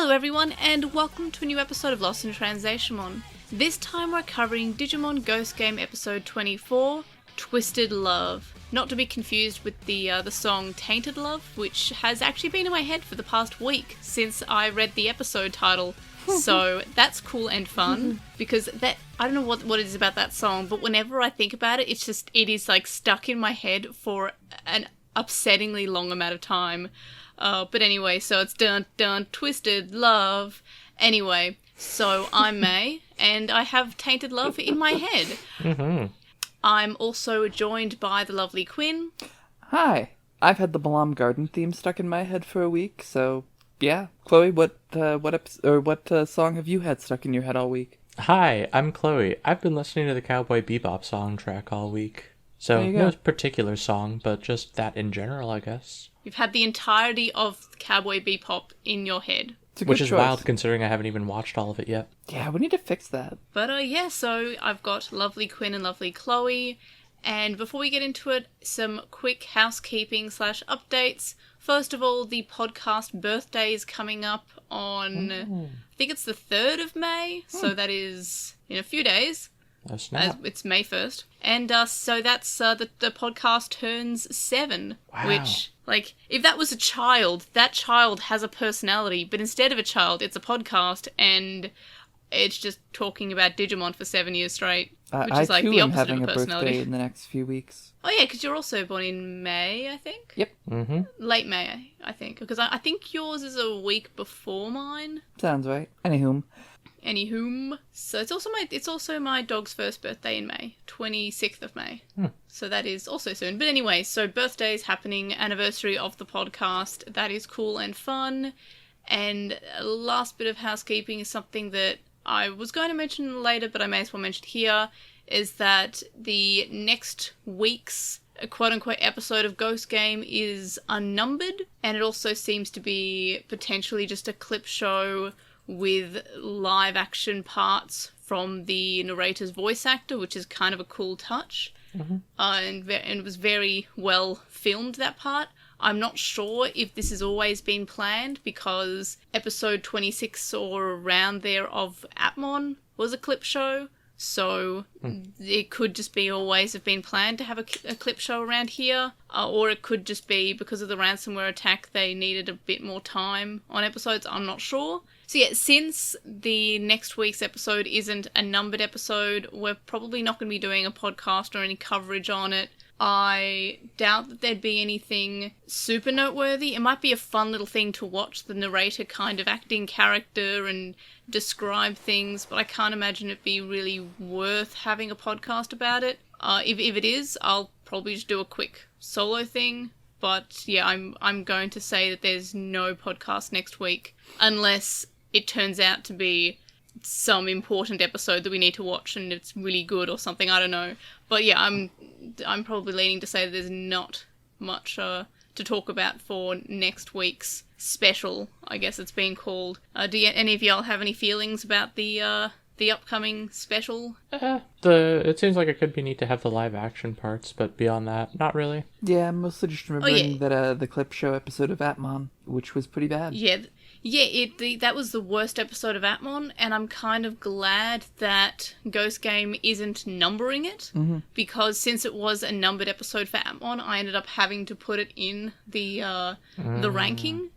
Hello everyone, and welcome to a new episode of LostinTranslationmon. This time we're covering Digimon Ghost Game episode 24, Twisted Love. Not to be confused with the song Tainted Love, which has actually been in my head for the past week since I read the episode title. So that's cool and fun, because that, I don't know what it is about that song, but whenever I think about it, it is like stuck in my head for an upsettingly long amount of time. But anyway, so it's dun dun twisted love. Anyway, so I'm May, and I have Tainted Love in my head. Mm-hmm. I'm also joined by the lovely Quinn. Hi. I've had the Balam Garden theme stuck in my head for a week, so yeah. Chloe, what song have you had stuck in your head all week? Hi, I'm Chloe. I've been listening to the Cowboy Bebop soundtrack all week. So no particular song, but just that in general, I guess. You've had the entirety of Cowboy Bebop in your head. Which is wild considering I haven't even watched all of it yet. Yeah, we need to fix that. But yeah, so I've got lovely Quinn and lovely Chloe. And before we get into it, some quick housekeeping / updates. First of all, the podcast birthday is coming up on, I think it's the 3rd of May. So that is in a few days. Oh, snap. It's May 1st. And so that's the podcast turns 7. Wow. Which, like, if that was a child, that child has a personality. But instead of a child, it's a podcast. And it's just talking about Digimon for 7 years straight. Which is like the opposite of a personality. I too am having a birthday in the next few weeks. Oh yeah, because you're also born in May, I think? Yep. Mm-hmm. Late May, I think. Because I think yours is a week before mine. Sounds right. Anywhom, so it's also my dog's first birthday in May, 26th of May. So that is also soon. But anyway, so birthdays happening, anniversary of the podcast. That is cool and fun. And last bit of housekeeping is something that I was going to mention later, but I may as well mention here, is that the next week's quote-unquote episode of Ghost Game is unnumbered, and it also seems to be potentially just a clip show with live-action parts from the narrator's voice actor, which is kind of a cool touch. Mm-hmm. And it was very well filmed, that part. I'm not sure if this has always been planned, because episode 26 or around there of Atmon was a clip show, so it could just be always have been planned to have a clip show around here, or it could just be because of the ransomware attack they needed a bit more time on episodes. I'm not sure. So yeah, since the next week's episode isn't a numbered episode, we're probably not going to be doing a podcast or any coverage on it. I doubt that there'd be anything super noteworthy. It might be a fun little thing to watch the narrator kind of acting character and describe things, but I can't imagine it be really worth having a podcast about it. If it is, I'll probably just do a quick solo thing. But yeah, I'm going to say that there's no podcast next week unless it turns out to be some important episode that we need to watch and it's really good or something. I don't know. But yeah, I'm probably leaning to say that there's not much to talk about for next week's special, I guess it's being called. Do any of y'all have any feelings about the upcoming special? It seems like it could be neat to have the live action parts, but beyond that, not really. Yeah, I'm mostly just remembering that the clip show episode of Atmon, which was pretty bad. Yeah, that was the worst episode of Atmon, and I'm kind of glad that Ghost Game isn't numbering it, because since it was a numbered episode for Atmon, I ended up having to put it in the ranking,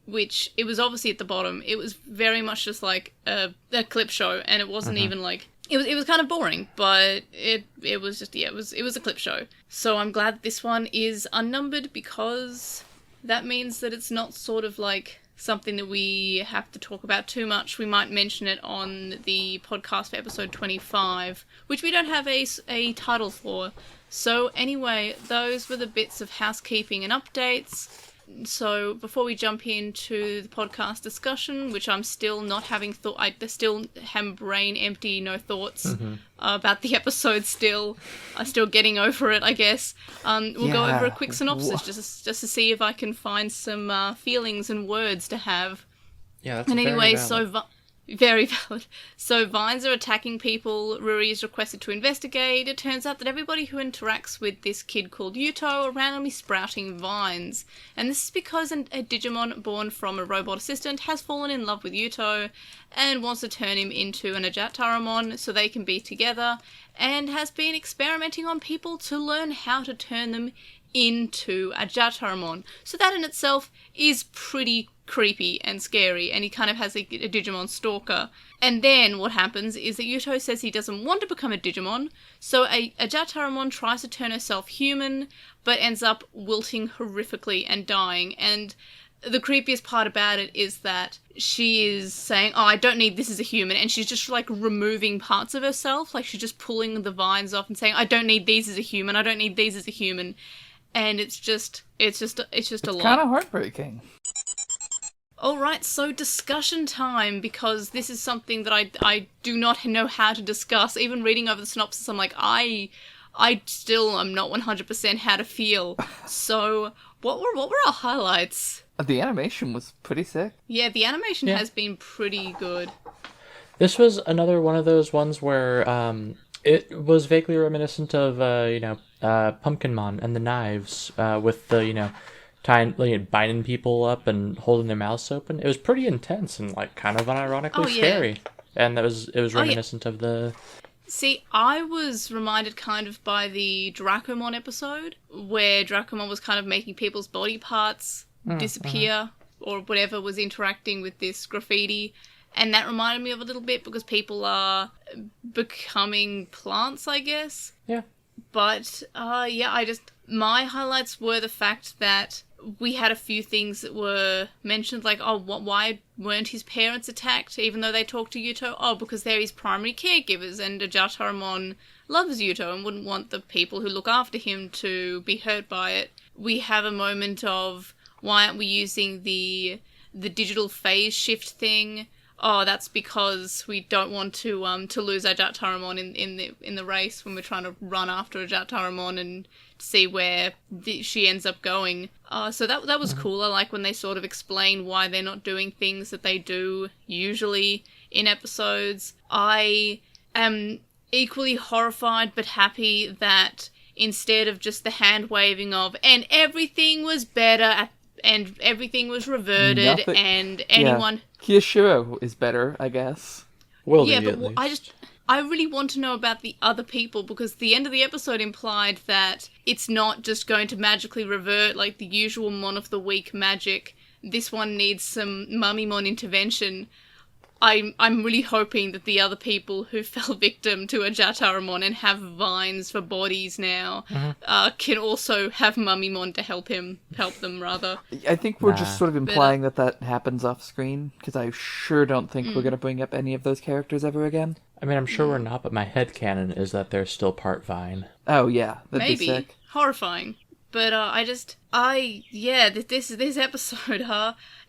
which it was obviously at the bottom. It was very much just like a clip show, and it wasn't even like... It was kind of boring, but it was just, it was a clip show. So I'm glad this one is unnumbered, because that means that it's not sort of like something that we have to talk about too much. We might mention it on the podcast for episode 25, which we don't have a title for. So anyway, those were the bits of housekeeping and updates. So before we jump into the podcast discussion, which I'm still not having I still am brain empty, no thoughts about the episode still. I'm still getting over it, I guess. We'll go over a quick synopsis just to see if I can find some feelings and words to have. Yeah, that's and anyway, very valid. Very valid. So vines are attacking people. Ruri is requested to investigate. It turns out that everybody who interacts with this kid called Yuto are randomly sprouting vines. And this is because a Digimon born from a robot assistant has fallen in love with Yuto and wants to turn him into an Ajataramon so they can be together, and has been experimenting on people to learn how to turn them into Ajataramon. So that in itself is pretty creepy and scary, and he kind of has a Digimon stalker. And then what happens is that Yuto says he doesn't want to become a Digimon, so a Jataramon tries to turn herself human, but ends up wilting horrifically and dying. And the creepiest part about it is that she is saying, oh, I don't need this as a human, and she's just like removing parts of herself, like she's just pulling the vines off and saying, I don't need these as a human, I don't need these as a human. And it's just a lot. It's kind of heartbreaking. Alright, so discussion time, because this is something that I do not know how to discuss. Even reading over the synopsis, I'm like, I still am not 100% how to feel. So, what were our highlights? The animation was pretty sick. Yeah, the animation has been pretty good. This was another one of those ones where it was vaguely reminiscent of, Pumpkinmon and the knives, with the, binding people up and holding their mouths open. It was pretty intense and kind of unironically scary. And it was reminiscent of the... See, I was reminded kind of by the Dracomon episode, where Dracomon was kind of making people's body parts disappear, or whatever was interacting with this graffiti. And that reminded me of a little bit, because people are becoming plants, I guess. Yeah. But, my highlights were the fact that we had a few things that were mentioned, like, why weren't his parents attacked, even though they talked to Yuto? Oh, because they're his primary caregivers, and Jataramon loves Yuto and wouldn't want the people who look after him to be hurt by it. We have a moment of, why aren't we using the digital phase shift thing? Oh, that's because we don't want to lose our Jataramon in the race when we're trying to run after a Jataramon and see where she ends up going. So that was cool. I like when they sort of explain why they're not doing things that they do usually in episodes. I am equally horrified but happy that instead of just the hand waving of, and everything was better and everything was reverted, and anyone... Yeah. Kyoshiro is better, I guess. But I really want to know about the other people, because the end of the episode implied that it's not just going to magically revert like the usual Mon of the Week magic. This one needs some Mummymon intervention. I'm really hoping that the other people who fell victim to a Jataramon and have vines for bodies now can also have Mummymon to help them. I think we're just sort of implying that happens off screen, because I sure don't think we're going to bring up any of those characters ever again. I mean, I'm sure we're not, but my headcanon is that they're still part vine. Oh, yeah. That'd Maybe. be sick. Horrifying. But this episode,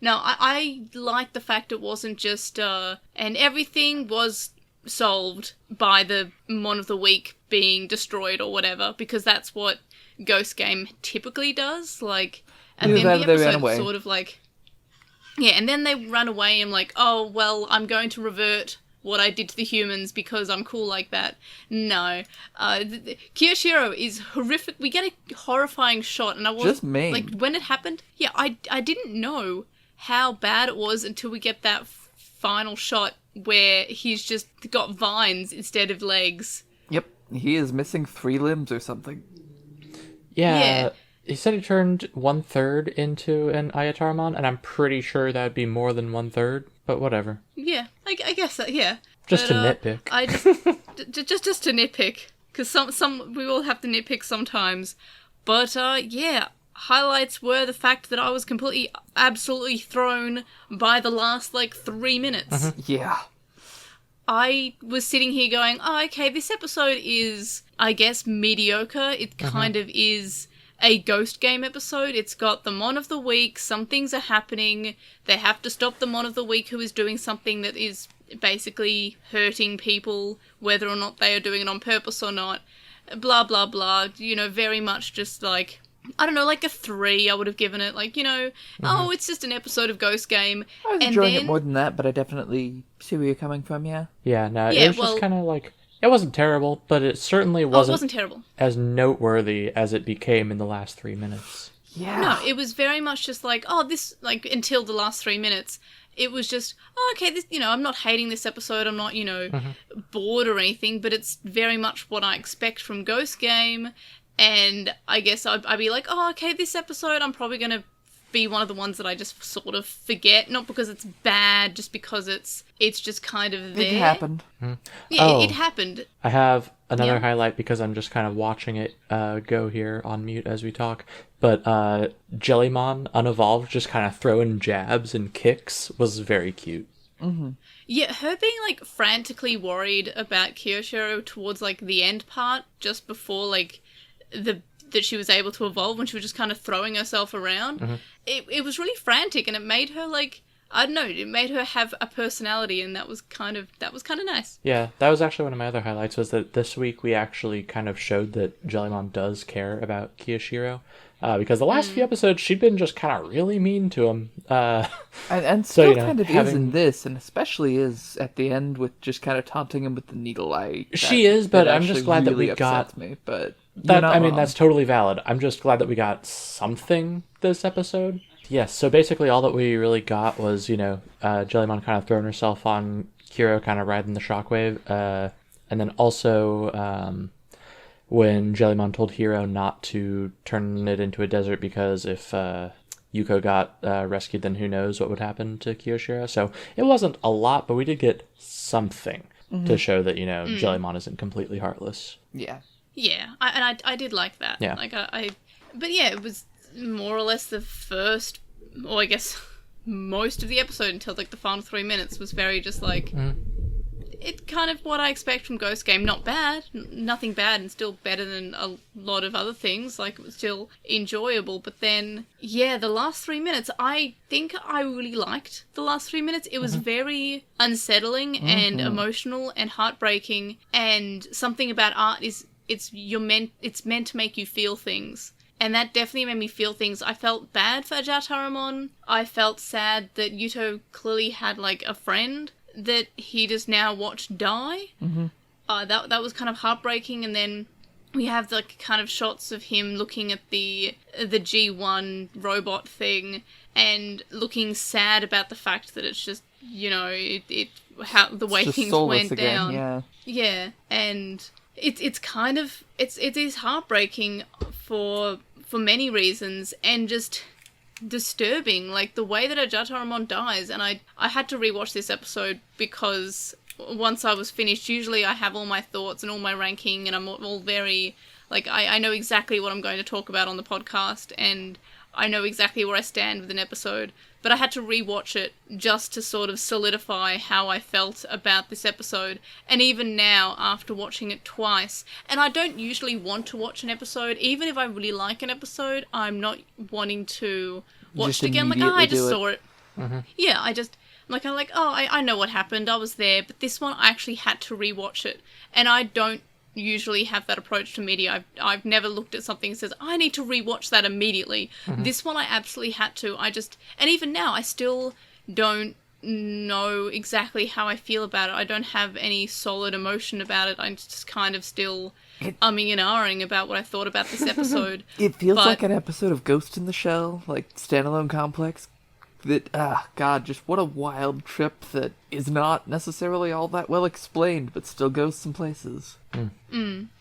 Now, I like the fact it wasn't just, and everything was solved by the Mon of the Week being destroyed or whatever, because that's what Ghost Game typically does, like, and then the episode sort of like, and then they run away and like, oh, well, I'm going to revert what I did to the humans because I'm cool like that. No. Kyoshiro is horrific. We get a horrifying shot, and I was just mean. Like, when it happened, I didn't know how bad it was until we get that final shot where he's just got vines instead of legs. Yep. He is missing 3 limbs or something. Yeah. He said he turned 1/3 into an Ayataramon, and I'm pretty sure that'd be more than 1/3, but whatever. Yeah, I guess that, yeah. Just to nitpick. I just to nitpick, because some we all have to nitpick sometimes. But, highlights were the fact that I was absolutely thrown by the last, 3 minutes. Yeah. I was sitting here going, oh, okay, this episode is, I guess, mediocre. It kind of is a Ghost Game episode. It's got the Mon of the Week, some things are happening, they have to stop the Mon of the Week who is doing something that is basically hurting people, whether or not they are doing it on purpose or not, blah, blah, blah, very much just I don't know, like a 3 I would have given it. Like, oh, it's just an episode of Ghost Game. I was enjoying it more than that, but I definitely see where you're coming from, yeah. Yeah, no, it was just kind of like... It wasn't terrible, but it certainly wasn't terrible. As noteworthy as it became in the last 3 minutes. Yeah. No, it was very much just like, until the last 3 minutes, it was just, okay, this, I'm not hating this episode, I'm not, bored or anything, but it's very much what I expect from Ghost Game, and I guess I'd be like, okay, this episode, I'm probably going to be one of the ones that I just sort of forget, not because it's bad, just because it's just kind of there. It happened. Yeah, it happened. I have another highlight because I'm just kind of watching it go here on mute as we talk. But Jellymon, unevolved, just kind of throwing jabs and kicks was very cute. Mm-hmm. Yeah, her being, like, frantically worried about Kyoshiro towards, like, the end part, just before, like, that she was able to evolve, when she was just kind of throwing herself around. Mm-hmm. It was really frantic, and it made her, like, I don't know, it made her have a personality, and that was kind of nice. Yeah, that was actually one of my other highlights, was that this week we actually kind of showed that Jellymon does care about Kiyoshiro. Because the last few episodes, she'd been just kind of really mean to him. And still kind of is in this, and especially is at the end with just kind of taunting him with the needle eye. She is, but I'm just glad that we got... me, but that's totally valid. I'm just glad that we got something this episode. Yes, so basically all that we really got was, Jellymon kind of throwing herself on Kiro, kind of riding the shockwave. And then also... when Jellymon told Hiro not to turn it into a desert because if Yuko got rescued, then who knows what would happen to Kiyoshiro. So it wasn't a lot, but we did get something to show that, Jellymon isn't completely heartless. Yeah. Yeah, I did like that. Yeah. Like, but yeah, it was more or less the first, or I guess most of the episode until, like, the final 3 minutes was very just, like... It's kind of what I expect from Ghost Game. Not bad, nothing bad, and still better than a lot of other things. Like, it was still enjoyable. But then, yeah, the last 3 minutes, I think I really liked the last 3 minutes. It was very unsettling and emotional and heartbreaking. And something about art is it's meant to make you feel things. And that definitely made me feel things. I felt bad for Jataramon. I felt sad that Yuto clearly had, like, a friend that he just now watched die. That was kind of heartbreaking. And then we have the kind of shots of him looking at the G1 robot thing and looking sad about the fact that it's just, how the way things went down. Yeah, and it is heartbreaking for many reasons, and just disturbing, like the way that Jataramon dies. And I had to rewatch this episode because once I was finished, usually I have all my thoughts and all my ranking, and I'm all very, like, I know exactly what I'm going to talk about on the podcast, and I know exactly where I stand with an episode, but I had to rewatch it just to sort of solidify how I felt about this episode. And even now, after watching it twice, and I don't usually want to watch an episode, even if I really like an episode, I'm not wanting to watch it again. Like, I just saw it. Yeah, I know what happened, I was there, but this one I actually had to rewatch it. And I don't usually have that approach to media. I've never looked at something that says, I need to rewatch that immediately. This one I absolutely had to. And even now, I still don't know exactly how I feel about it. I don't have any solid emotion about it. I'm just kind of still umming and ahhing about what I thought about this episode. It feels like an episode of Ghost in the Shell, like standalone complex. That, God, just what a wild trip that is not necessarily all that well explained, but still goes some places.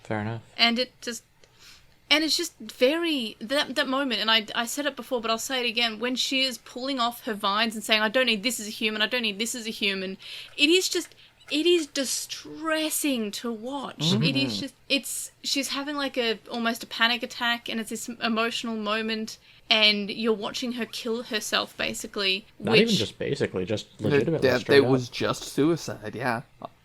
Fair enough. And it's just very, that moment, and I said it before, but I'll say it again, when she is pulling off her vines and saying, I don't need this as a human, I don't need this as a human, it is distressing to watch. It is just, she's having like almost a panic attack, and it's this emotional moment, and you're watching her kill herself, basically. Not even just basically, just legitimately it was just suicide, yeah.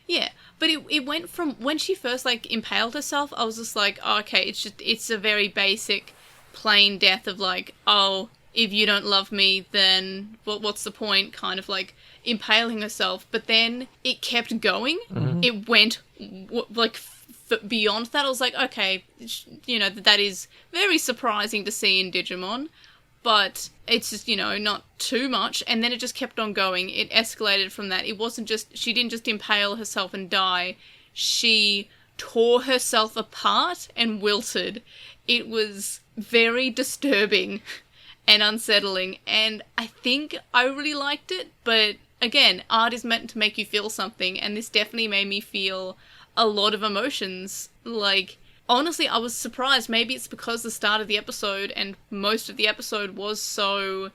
Yeah, but it went from, when she first, like, impaled herself, I was just like, oh, okay, it's a very basic, plain death of, like, oh, if you don't love me, then what's the point, kind of, like, impaling herself. But then it kept going. It went, like, beyond that, I was like, okay, that is very surprising to see in Digimon, but it's just, not too much. And then it just kept on going. It escalated from that. It wasn't just, she didn't just impale herself and die. She tore herself apart and wilted. It was very disturbing and unsettling, and I think I really liked it, but again, art is meant to make you feel something, and this definitely made me feel a lot of emotions. Like, honestly, I was surprised. Maybe it's because the start of the episode and most of the episode was so,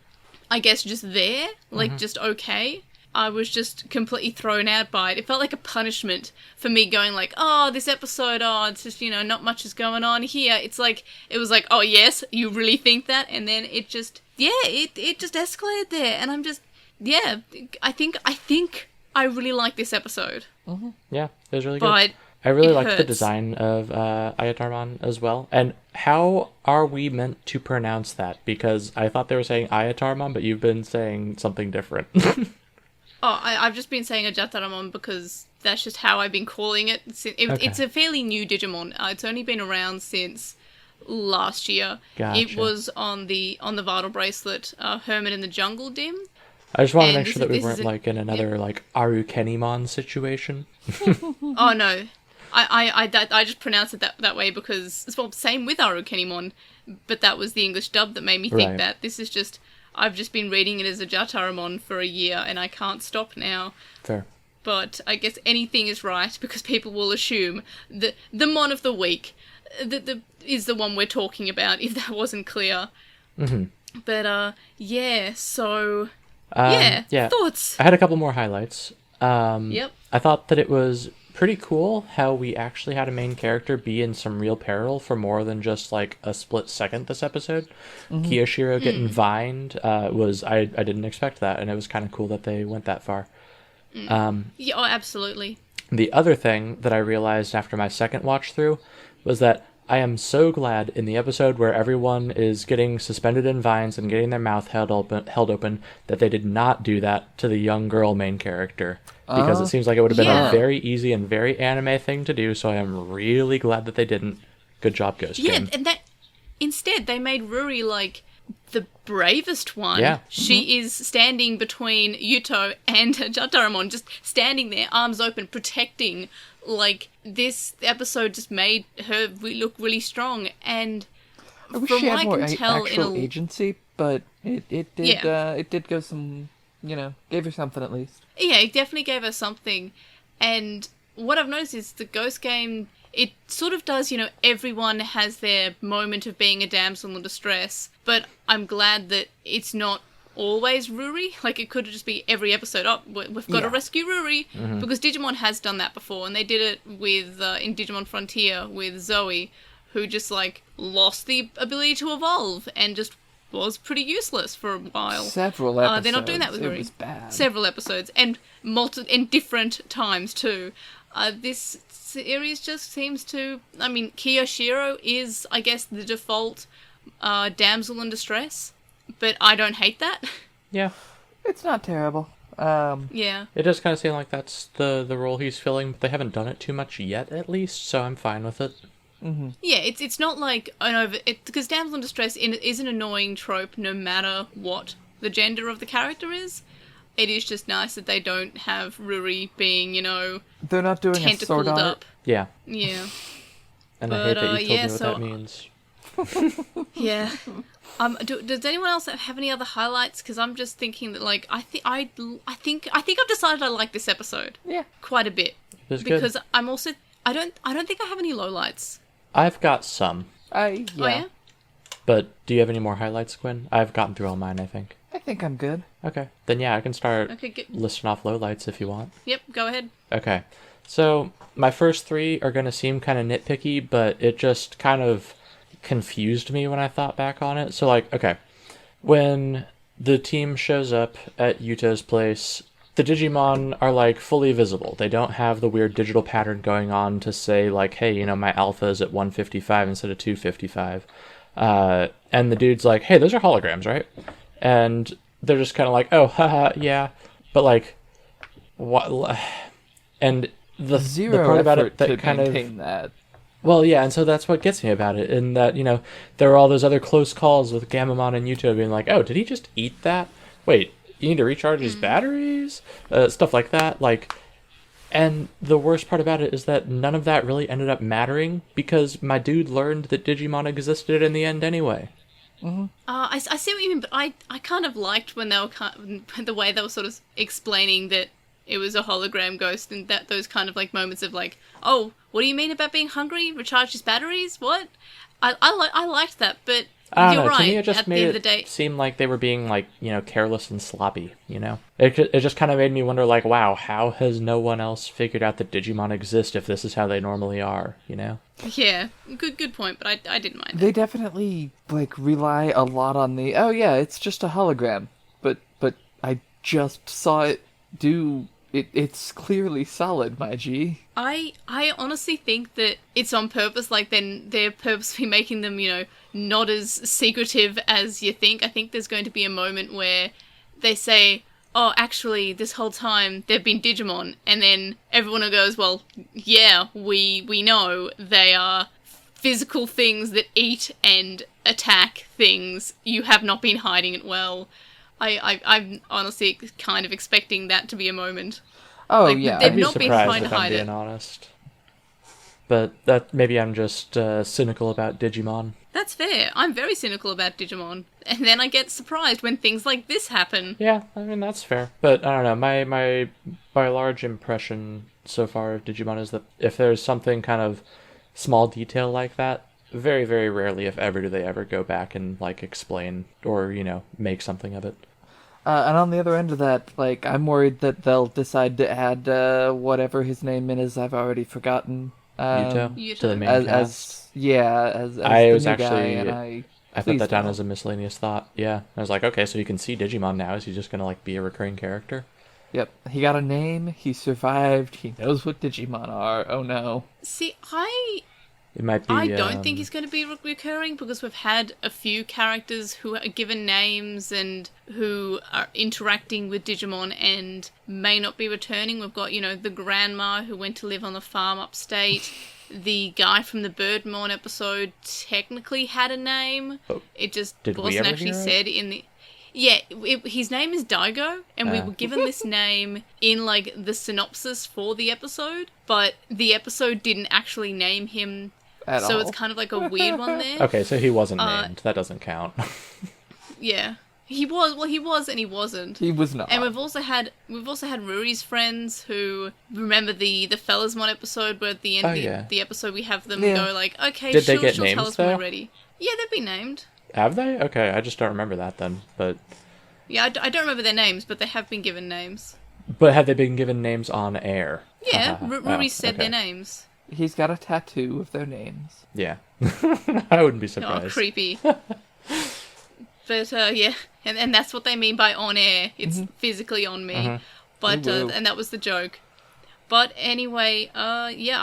I guess, just there, like, just okay. I was just completely thrown out by it. It felt like a punishment for me going like, oh, this episode, it's just, not much is going on here. It was like, oh yes, you really think that? And then it just, it just escalated there. And I'm just, I think I really like this episode. Mm-hmm. Yeah, it was really good. But I really liked the design of Ayatarmon as well. And how are we meant to pronounce that? Because I thought they were saying Ayatarmon, but you've been saying something different. I've just been saying Ajataramon because that's just how I've been calling it. It's a fairly new Digimon. It's only been around since last year. Gotcha. It was on the Vital Bracelet, Hermit in the Jungle Dim. I just want to make sure that we weren't in another Arukenimon situation. Oh no, I just pronounced it that way because same with Arukenimon, but that was the English dub that made me think that. This is just. I've just been reading it as a Jataramon for a year, and I can't stop now. Fair. But I guess anything is right, because people will assume that the Mon of the week is the one we're talking about, if that wasn't clear. Mm-hmm. But, so... thoughts? I had a couple more highlights. Yep. I thought that it was pretty cool how we actually had a main character be in some real peril for more than just a split second this episode. Mm-hmm. Kiyoshiro getting vined I didn't expect that, and it was kind of cool that they went that far. Absolutely. The other thing that I realized after my second watch through was that I am so glad in the episode where everyone is getting suspended in vines and getting their mouth held open that they did not do that to the young girl main character. Because it seems like it would have been a very easy and very anime thing to do, so I am really glad that they didn't. Good job, Ghost Game. Yeah, and that instead they made Ruri the bravest one. Yeah. She is standing between Yuto and Jataramon, just standing there, arms open, protecting. This episode just made her look really strong, and I wish from she what had I more can tell, actual agency, but it did go some, gave her something at least. Yeah, it definitely gave her something. And what I've noticed is the Ghost Game, it sort of does, everyone has their moment of being a damsel in distress, but I'm glad that it's not always Ruri. It could just be every episode, we've got to rescue Ruri, because Digimon has done that before, and they did it with in Digimon Frontier with Zoe, who just lost the ability to evolve and just was pretty useless for a while. Several episodes. They're not doing that with Ruri. It was bad. Several episodes, and in different times too. This series just seems to... Kiyoshiro is, I guess, the default damsel in distress, but I don't hate that. Yeah. It's not terrible. Yeah. It does kind of seem like that's the role he's filling, but they haven't done it too much yet, at least, so I'm fine with it. Mm-hmm. Yeah, it's not like an over... because damsel in distress is an annoying trope no matter what the gender of the character is. It is just nice that they don't have Ruri being, they're not doing a sword art. up. Yeah. Yeah. And I hate that you told me what that means. Yeah. Does anyone else have any other highlights? Because I'm just thinking that, I think I've decided I like this episode. Yeah. Quite a bit. Because I'm also... I don't think I have any lowlights. I've got some. Oh, yeah? But do you have any more highlights, Quinn? I've gotten through all mine, I think. I think I'm good. Okay. Then I can start good. listing off lowlights if you want. Yep, go ahead. Okay. So, my first three are going to seem kind of nitpicky, but it just kind of confused me when I thought back on it. So, okay. When the team shows up at Yuto's place, the Digimon are, fully visible. They don't have the weird digital pattern going on to say, hey, my alpha is at 155 instead of 255. And the dude's hey, those are holograms, right? And they're just kind of oh, haha, yeah. But, what? And the Zero part about effort it that to kind maintain of... that. Well, yeah, and so that's what gets me about it, in that, there are all those other close calls with Gamamon and Yuto being like, oh, did he just eat that? Wait, you need to recharge his batteries? Stuff like that, and the worst part about it is that none of that really ended up mattering, because my dude learned that Digimon existed in the end anyway. Mm-hmm. I see what you mean, but I kind of liked when they were the way they were sort of explaining that it was a hologram ghost, and that those kind of moments of oh, what do you mean about being hungry? Recharge his batteries? What? I liked that, but I don't you're know. right. To me, it just At the made end of the day, it seem like they were being careless and sloppy. It just kind of made me wonder, wow, how has no one else figured out that Digimon exist if this is how they normally are? Yeah, good point. But I didn't mind. They definitely rely a lot on the it's just a hologram, but I just saw it do. It's clearly solid, my G. I honestly think that it's on purpose. They're purposely making them, not as secretive as you think. I think there's going to be a moment where they say, oh, actually, this whole time they've been Digimon, and then everyone goes, well, yeah, we know they are physical things that eat and attack things. You have not been hiding it well. I'm honestly kind of expecting that to be a moment. Oh, yeah. They've I'd be not been surprised trying to if I'm hide being it. honest. But that maybe I'm just cynical about Digimon. That's fair. I'm very cynical about Digimon. And then I get surprised when things like this happen. Yeah, I mean, that's fair. But I don't know, my large impression so far of Digimon is that if there's something kind of small detail like that, very, very rarely, if ever, do they ever go back and, explain or, make something of it. And on the other end of that, I'm worried that they'll decide to add whatever his name is. I've already forgotten. Yuto to the main as cast. as I the was new actually guy, and I put that down as a miscellaneous thought. Yeah, I was like, okay, so you can see Digimon now. Is he just gonna be a recurring character? Yep, he got a name. He survived. He knows what Digimon are. Oh no. See, It might be. I don't think he's going to be recurring, because we've had a few characters who are given names and who are interacting with Digimon and may not be returning. We've got, the grandma who went to live on the farm upstate. The guy from the Birdmon episode technically had a name. Oh, it just did we wasn't ever actually hear it? said in the... Yeah, his name is Daigo, and we were given this name in, the synopsis for the episode, but the episode didn't actually name him, At so all. it's kind of a weird one there. Okay, so he wasn't named. That doesn't count. Yeah. He was and he wasn't. He was not. And we've also had Ruri's friends who remember the Fellasmon episode where at the end of the episode we have them go okay, Did they she'll get tell names, us when though? we're ready. Yeah, they've been named. Have they? Okay, I just don't remember that then. But Yeah, I don't remember their names, but they have been given names. have they been given names on air? Yeah, Ruri said okay. their names. He's got a tattoo of their names. Yeah, I wouldn't be Oh, surprised. creepy. But yeah, and that's what they mean by on air. It's physically on me. But and that was the joke. But anyway, yeah,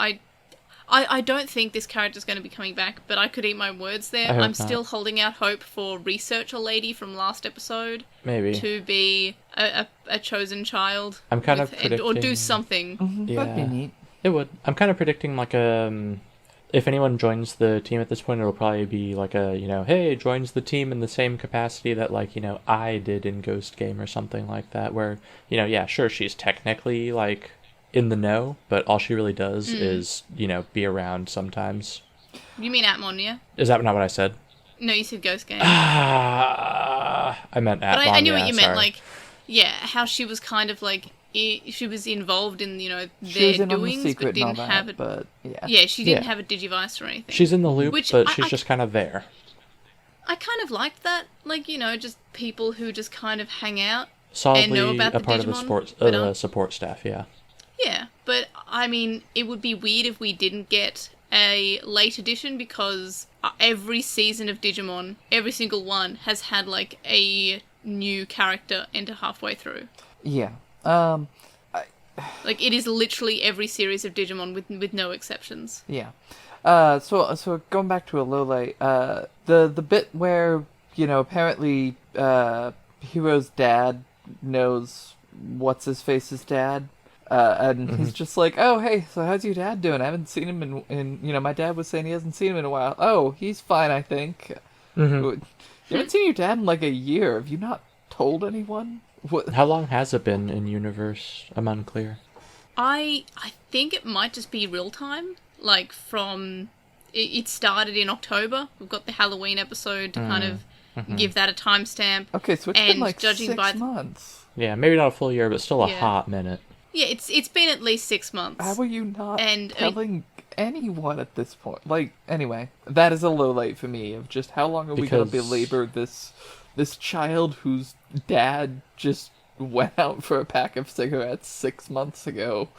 I don't think this character's going to be coming back, but I could eat my words there. hope I'm not. still holding out hope for Researcher Lady from last episode Maybe. to be a chosen child. I'm kind of or predicting- do something. Yeah. That'd be neat. It would. I'm kind of predicting if anyone joins the team at this point, it'll probably be hey, joins the team in the same capacity that I did in Ghost Game or something like that, where yeah, sure, she's technically in the know, but all she really does is be around sometimes. You mean Atmon, yeah? Is that not what I said? No, you said Ghost Game. I meant at. But I knew what you meant. Yeah, how she was kind of she was involved in She was their in on the doings, secret but didn't and all that, have it. but yeah. Yeah, she didn't Yeah. have a Digivice or anything. She's in the loop, Which but I- she's I- just kind of there. I kind of liked that, just people who just kind of hang out. Solidly know about a the part of the Digimon, but, support staff. Yeah. Yeah, but I mean, it would be weird if we didn't get a late edition, because every season of Digimon, every single one, has had a new character enter halfway through. Yeah. It is literally every series of Digimon with no exceptions. Yeah. So going back to Alole, the bit where, apparently, Hiro's dad knows what's-his-face's dad, And he's just like, oh, hey, so how's your dad doing? I haven't seen him in my dad was saying he hasn't seen him in a while. Oh, he's fine, I think. You haven't seen your dad in like a year. Have you not told anyone? What? How long has it been in universe? I'm unclear. I think it might just be real time. Like from it started in October. We've got the Halloween episode to kind of give that a timestamp. Okay, so it's been like 6 months. Yeah, maybe not a full year, but still a hot minute. Yeah, it's been at least 6 months. How are you not telling anyone at this point? Like, anyway, that is a low light for me of just how long are we going to belabor this child whose dad just went out for a pack of cigarettes 6 months ago,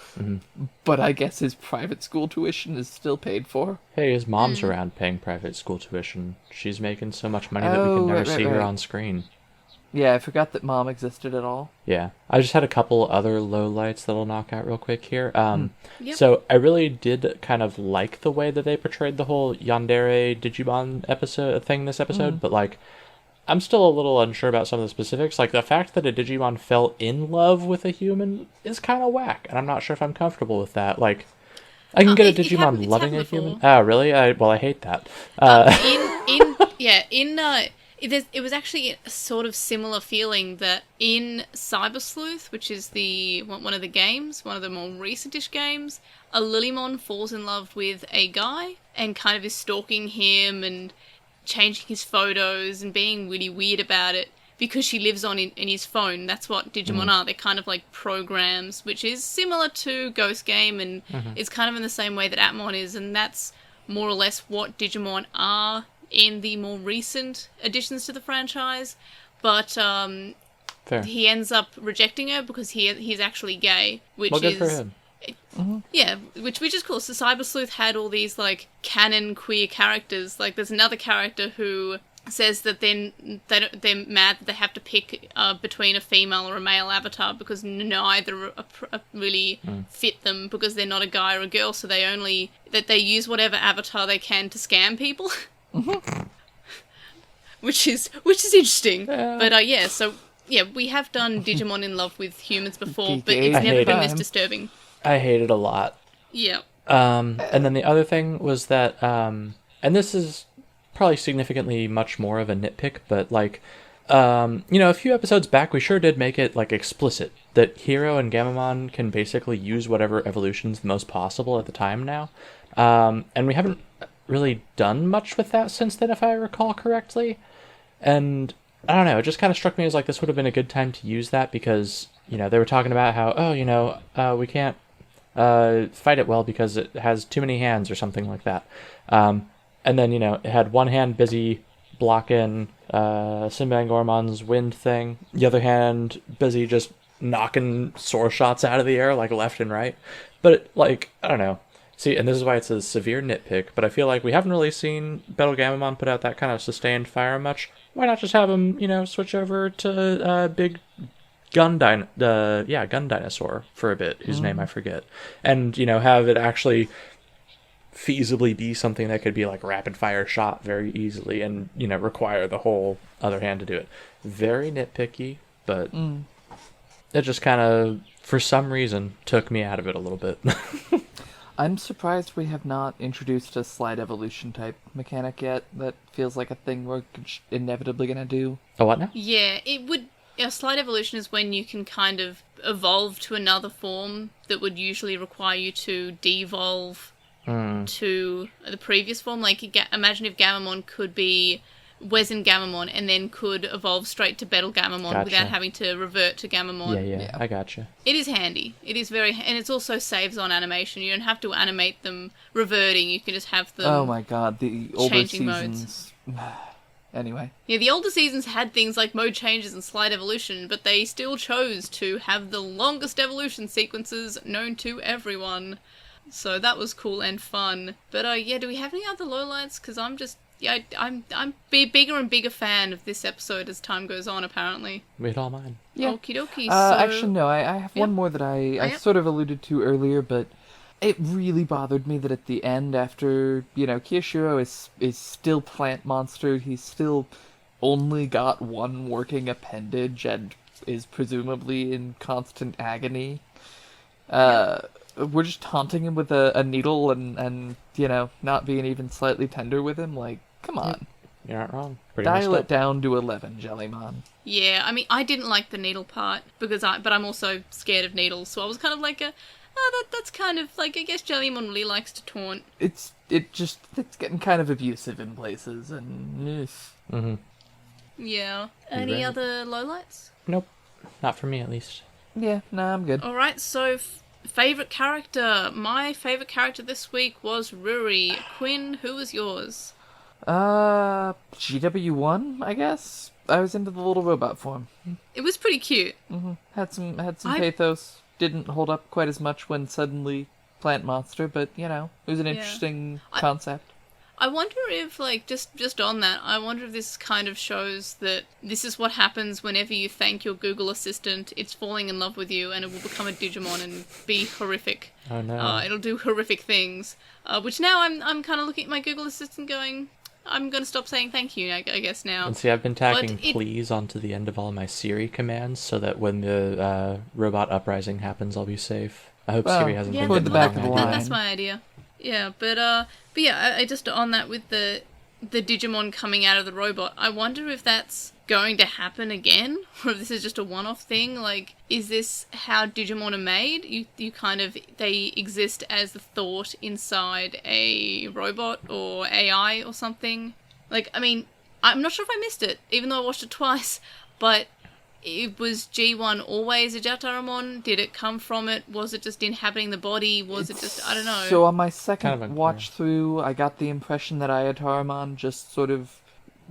but I guess his private school tuition is still paid for. Hey, his mom's around paying private school tuition. She's making so much money that we can never see her on screen. Yeah, I forgot that mom existed at all. Yeah. I just had a couple other lowlights that I'll knock out real quick here. So I really did kind of like the way that they portrayed the whole Yandere Digimon thing this episode, but like, I'm still a little unsure about some of the specifics. Like, the fact that a Digimon fell in love with a human is kind of whack, and I'm not sure if I'm comfortable with that. Like, I can get a Digimon loving a human. Before. Oh, really? I hate that. It was actually a sort of similar feeling that in Cyber Sleuth, which is one of the games, one of the more recentish games, a Lilymon falls in love with a guy and kind of is stalking him and changing his photos and being really weird about it because she lives on in his phone. That's what Digimon are. They're kind of like programs, which is similar to Ghost Game and is kind of in the same way that Atmon is, and that's more or less what Digimon are in the more recent additions to the franchise, but he ends up rejecting her because he's actually gay, which good for him. Yeah, which is cool. So Cyber Sleuth had all these like canon queer characters. Like there's another character who says that they're mad that they have to pick between a female or a male avatar because neither really fit them because they're not a guy or a girl. So they use whatever avatar they can to scam people. which is interesting, but we have done Digimon in love with humans before, but it's never been this disturbing. I hate it a lot. Yeah. And then the other thing was that, and this is probably significantly much more of a nitpick, but like, a few episodes back, we sure did make it like explicit that Hero and Gamamon can basically use whatever evolution's the most possible at the time now, and we haven't really done much with that since then, if I recall correctly. And I don't know, it just kind of struck me as like this would have been a good time to use that because, they were talking about how, we can't fight it well because it has too many hands or something like that. And then, it had one hand busy blocking Sinbad Gormon's wind thing, the other hand busy just knocking sword shots out of the air, like left and right. But, I don't know. See, and this is why it's a severe nitpick, but I feel like we haven't really seen Battle Gamamon put out that kind of sustained fire much. Why not just have him, switch over to big gun dinosaur for a bit, whose name I forget, and, have it actually feasibly be something that could be like rapid fire shot very easily and, require the whole other hand to do it. Very nitpicky, but it just kind of, for some reason, took me out of it a little bit. I'm surprised we have not introduced a slide evolution type mechanic yet. That feels like a thing we're inevitably going to do. A what now? Yeah, it would. A slide evolution is when you can kind of evolve to another form that would usually require you to devolve to the previous form. Like, imagine if Gamamon could be Wezen Gamamon and then could evolve straight to Battle Gamamon without having to revert to Gamamon. Yeah, I gotcha. It is handy. It is and it also saves on animation. You don't have to animate them reverting. You can just have them. Oh my god, the older changing seasons. Anyway. Yeah, the older seasons had things like mode changes and slide evolution, but they still chose to have the longest evolution sequences known to everyone. So that was cool and fun. But do we have any other lowlights? Because I'm bigger and bigger fan of this episode as time goes on, apparently. Read all mine. Yeah. Okie dokie. Actually, no, I have one more that I sort of alluded to earlier, but it really bothered me that at the end, after, Kiyoshiro is still plant monster, he's still only got one working appendage and is presumably in constant agony. We're just taunting him with a needle and not being even slightly tender with him. Like, come on. You're not wrong. Pretty Dial messed it up. down to 11, Jellymon. Yeah, I mean, I didn't like the needle part but I'm also scared of needles, so I was kind of like that's kind of like, I guess Jellymon really likes to taunt. It's getting kind of abusive in places, and Yeah. Any right. other lowlights? Nope. Not for me, at least. yeah, nah, I'm good. All right, so favorite character. My favorite character this week was Ruri. Quinn, who was yours? GW1, I guess. I was into the little robot form. It was pretty cute. Had some pathos. Didn't hold up quite as much when suddenly plant monster, but it was an interesting concept. I wonder if, like, just on that, I wonder if this kind of shows that this is what happens whenever you thank your Google Assistant. It's falling in love with you, and it will become a Digimon and be horrific. Oh no. It'll do horrific things. Which now I'm kind of looking at my Google Assistant going, I'm going to stop saying thank you, I guess, now. And see, I've been tagging please onto the end of all my Siri commands so that when the robot uprising happens, I'll be safe. I hope Siri hasn't been toward the back of the wrong line. idea. That's my idea. Yeah, but yeah, I just on that with the Digimon coming out of the robot, I wonder if that's going to happen again, or if this is just a one-off thing. Like, is this how Digimon are made? You kind of, they exist as the thought inside a robot or AI or something. Like, I mean, I'm not sure if I missed it, even though I watched it twice, but it was G1 always a Jataramon? Did it come from it? Was it just inhabiting the body? Was it just, I don't know. So on my second Kind of watch through, I got the impression that Ayataramon just sort of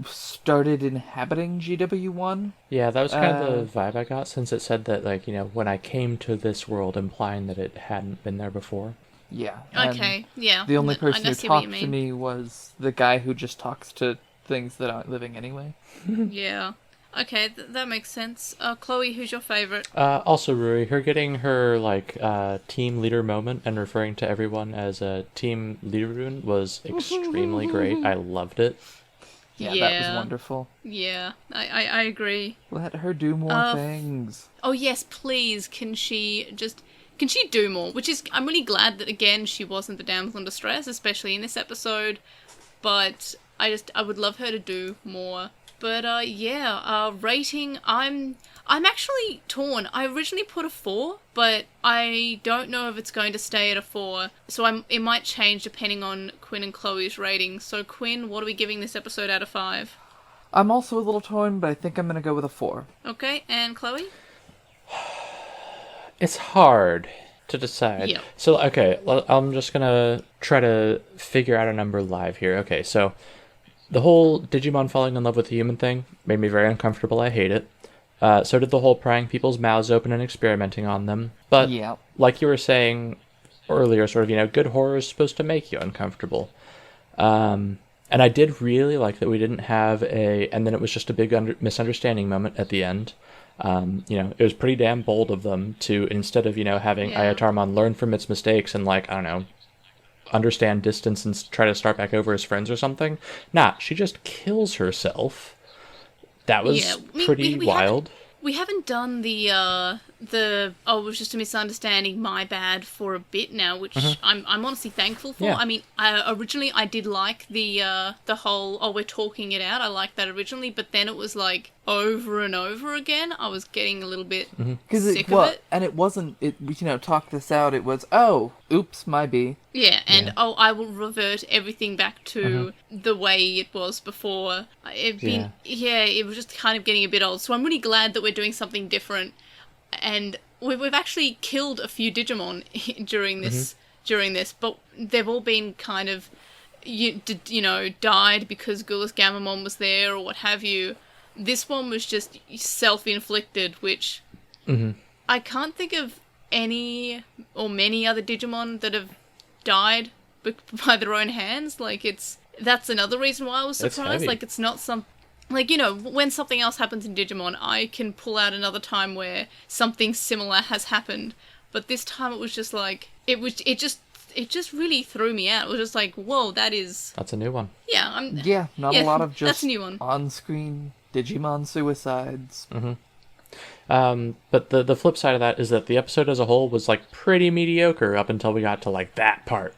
started inhabiting GW1. Yeah, that was kind of the vibe I got, since it said that, like, when I came to this world, implying that it hadn't been there before. Yeah. Okay, yeah. The only I person who see what you talked to mean. me was the guy who just talks to things that aren't living anyway. Yeah. Okay, that makes sense. Chloe, who's your favourite? Also, Ruri, her getting her, like, team leader moment and referring to everyone as a team leader was extremely great. I loved it. Yeah, that was wonderful. Yeah, I agree. Let her do more things. Oh yes, please, can she do more? Which is, I'm really glad that, again, she wasn't the damsel in distress, especially in this episode, but I would love her to do more. But rating, I'm actually torn. I originally put a 4, but I don't know if it's going to stay at a 4. So it might change depending on Quinn and Chloe's rating. So Quinn, what are we giving this episode out of 5? I'm also a little torn, but I think I'm going to go with a 4. Okay, and Chloe? It's hard to decide. Yeah. So, okay, I'm just gonna try to figure out a number live here. Okay, so the whole Digimon falling in love with the human thing made me very uncomfortable. I hate it. So did the whole prying people's mouths open and experimenting on them. But Yeah. like you were saying earlier, sort of, good horror is supposed to make you uncomfortable. And I did really like that we didn't have and then it was just a big misunderstanding moment at the end. It was pretty damn bold of them to, instead of, having Ayataramon learn from its mistakes and, like, I don't know, understand distance and try to start back over as friends or something. Nah, she just kills herself. That was pretty wild. We haven't done the it was just a misunderstanding, my bad, for a bit now, which I'm honestly thankful for. Yeah. I mean, originally I did like the whole, we're talking it out. I liked that originally, but then it was like over and over again. I was getting a little bit sick of it. And it wasn't, talk this out. It was, oops, my B. Yeah, and I will revert everything back to the way it was before. It was just kind of getting a bit old. So I'm really glad that we're doing something different. And we've actually killed a few Digimon during this, but they've all been kind of, died because Gulas Gamamon was there or what have you. This one was just self-inflicted, which I can't think of any or many other Digimon that have died by their own hands. Like, that's another reason why I was surprised. Like, it's not some... Like, when something else happens in Digimon, I can pull out another time where something similar has happened. But this time it was just like... It just really threw me out. It was just like, whoa, that's a new one. Yeah, a lot of just that's a new one. on-screen Digimon suicides. But the flip side of that is that the episode as a whole was like pretty mediocre up until we got to like that part.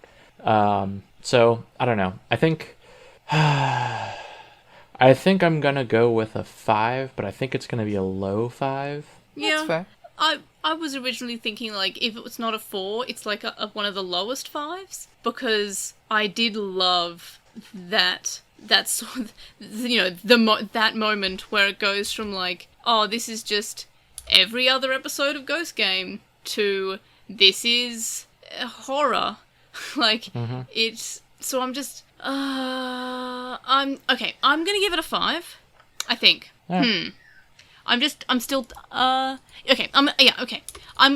So I don't know. I think I'm gonna go with a 5, but I think it's gonna be a low 5. Yeah. That's fair. I was originally thinking, like, if it was not a 4, it's like one of the lowest 5s, because I did love that sort of, that moment where it goes from, like, oh, this is just every other episode of Ghost Game, to this is horror. Like, it's, so I'm just, I'm gonna give it a 5, I think. Yeah. I'm still, okay,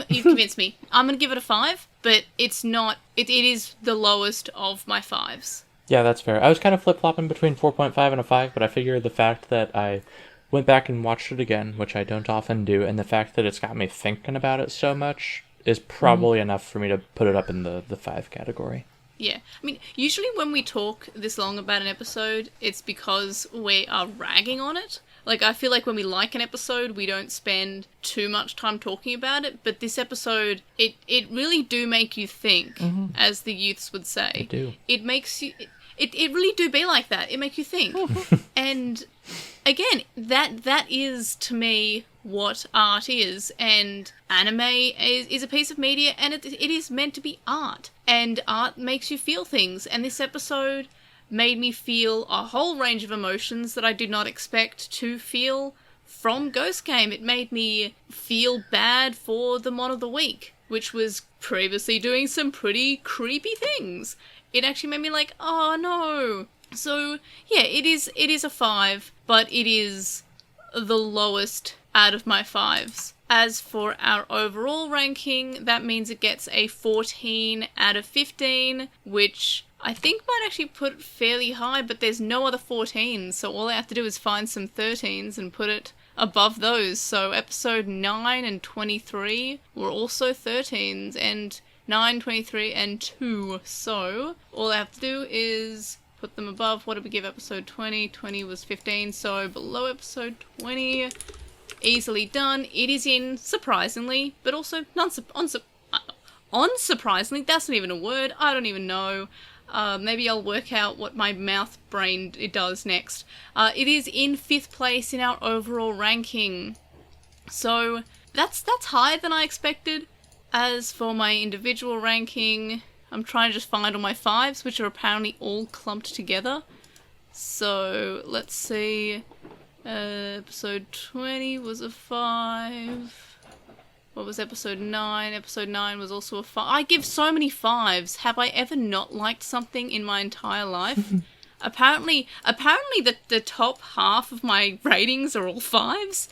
you've convinced me. I'm gonna give it a 5, but it's not, it is the lowest of my 5s. Yeah, that's fair. I was kind of flip-flopping between 4.5 and a 5, but I figured the fact that I went back and watched it again, which I don't often do, and the fact that it's got me thinking about it so much is probably enough for me to put it up in the 5 category. Yeah. I mean, usually when we talk this long about an episode, it's because we are ragging on it. Like, I feel like when we like an episode, we don't spend too much time talking about it, but this episode, it really do make you think, as the youths would say. It do. It makes you... It really do be like that. It makes you think. And, again, that is, to me, what art is. And anime is a piece of media, and it is meant to be art. And art makes you feel things. And this episode made me feel a whole range of emotions that I did not expect to feel from Ghost Game. It made me feel bad for the Mon of the Week, which was previously doing some pretty creepy things. It actually made me like, oh no. So, yeah, it is a 5, but it is the lowest out of my 5s. As for our overall ranking, that means it gets a 14 out of 15, which I think might actually put it fairly high, but there's no other 14s, so all I have to do is find some 13s and put it above those. So episode 9 and 23 were also 13s, and 9, 23, and 2. So all I have to do is put them above. What did we give episode 20? 20 was 15, so below episode 20. Easily done. It is in, surprisingly, but also unsurprisingly. That's not even a word. I don't even know. Maybe I'll work out what my mouth brain it does next. It is in 5th place in our overall ranking. So that's higher than I expected. As for my individual ranking, I'm trying to just find all my 5s, which are apparently all clumped together. So let's see. Episode 20 was a 5. What was episode 9? Episode 9 was also a 5. I give so many 5s. Have I ever not liked something in my entire life? Apparently the top half of my ratings are all 5s.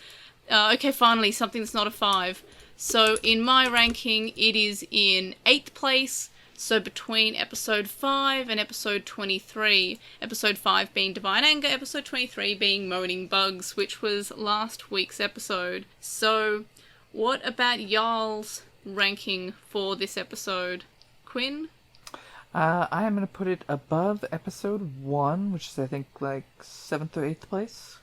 Okay, finally, something that's not a 5. So in my ranking, it is in 8th place. So between episode 5 and episode 23, episode 5 being Divine Anger, episode 23 being Moaning Bugs, which was last week's episode. So what about y'all's ranking for this episode? Quinn? I am going to put it above episode 1, which is, I think, like 7th or 8th place.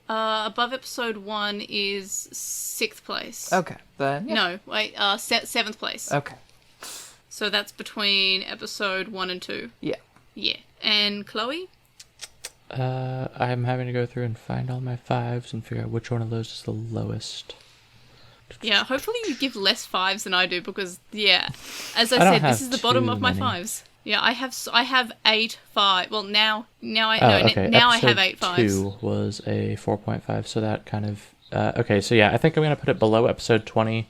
Above episode 1 is 6th place. Okay, then... Yeah. No, wait, 7th place. Okay. So that's between episode 1 and 2. Yeah. Yeah. And Chloe? I'm having to go through and find all my 5s and figure out which one of those is the lowest. Yeah, hopefully you give less 5s than I do, because, yeah, as I said, this is the bottom of my 5s. Yeah, I have 8 5. Well, now I have 8 5s. 2 was a 4.5, so that kind of okay. So yeah, I think I'm gonna put it below episode 20,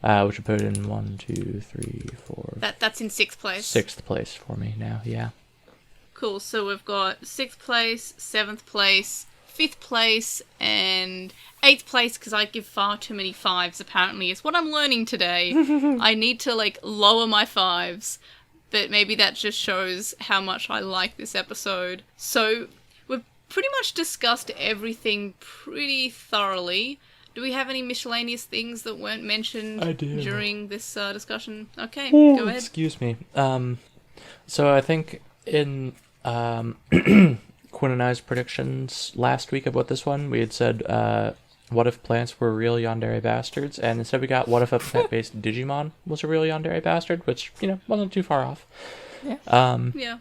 which would put it in 1, 2, 3, 4. That's in 6th place. 6th place for me now. Yeah. Cool. So we've got 6th place, 7th place, 5th place, and 8th place, because I give far too many 5s. Apparently, is what I'm learning today. I need to lower my 5s. But maybe that just shows how much I like this episode. So, we've pretty much discussed everything pretty thoroughly. Do we have any miscellaneous things that weren't mentioned during this discussion? Okay, go ahead. Excuse me. So I think in Quinn and I's predictions last week about this one, we had said what if plants were real yandere bastards, and instead we got what if a plant-based Digimon was a real yandere bastard, which, wasn't too far off. Yeah. Yeah.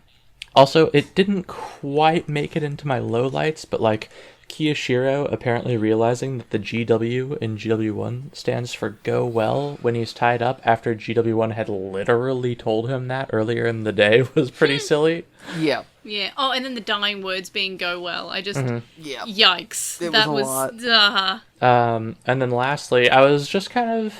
Also, it didn't quite make it into my lowlights, but Kiyashiro apparently realizing that the GW in GW1 stands for go well when he's tied up after GW1 had literally told him that earlier in the day was pretty silly. Yeah. Yeah. Oh, and then the dying words being go well. I just... Yeah. Yikes. It that was a lot. And then lastly, I was just kind of